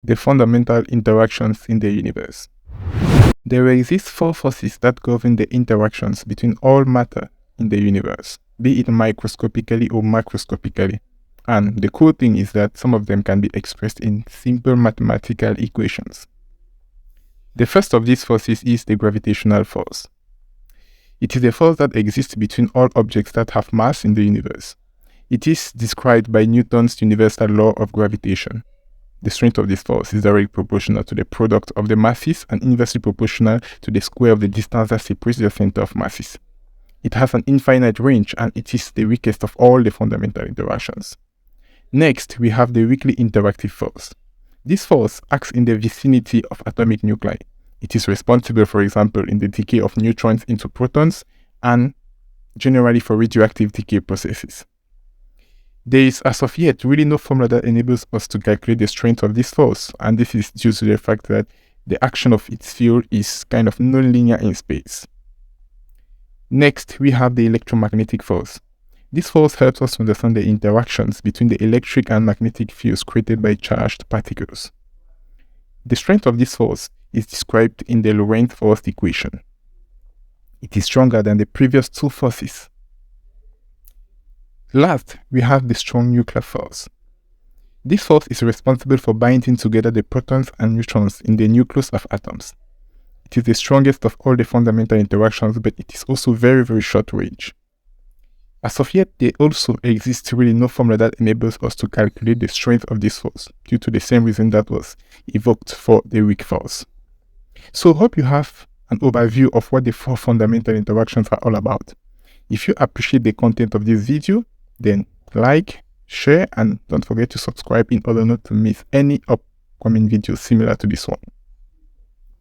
the fundamental interactions in the universe. There exist 4 forces that govern the interactions between all matter in the universe, be it microscopically or macroscopically. And the cool thing is that some of them can be expressed in simple mathematical equations. The first of these forces is the gravitational force. It is a force that exists between all objects that have mass in the universe. It is described by Newton's universal law of gravitation. The strength of this force is directly proportional to the product of the masses and inversely proportional to the square of the distance that separates the center of masses. It has an infinite range and it is the weakest of all the fundamental interactions. Next, we have the weakly interactive force. This force acts in the vicinity of atomic nuclei. It is responsible, for example, in the decay of neutrons into protons and generally for radioactive decay processes. There is, as of yet, really no formula that enables us to calculate the strength of this force, and this is due to the fact that the action of its field is kind of nonlinear in space. Next, we have the electromagnetic force. This force helps us to understand the interactions between the electric and magnetic fields created by charged particles. The strength of this force is described in the Lorentz force equation. It is stronger than the previous 2 forces. Last, we have the strong nuclear force. This force is responsible for binding together the protons and neutrons in the nucleus of atoms. It is the strongest of all the fundamental interactions, but it is also very, very short range. As of yet, there also exists really no formula that enables us to calculate the strength of this force, due to the same reason that was evoked for the weak force. So I hope you have an overview of what the 4 fundamental interactions are all about. If you appreciate the content of this video, then like, share, and don't forget to subscribe in order not to miss any upcoming videos similar to this one.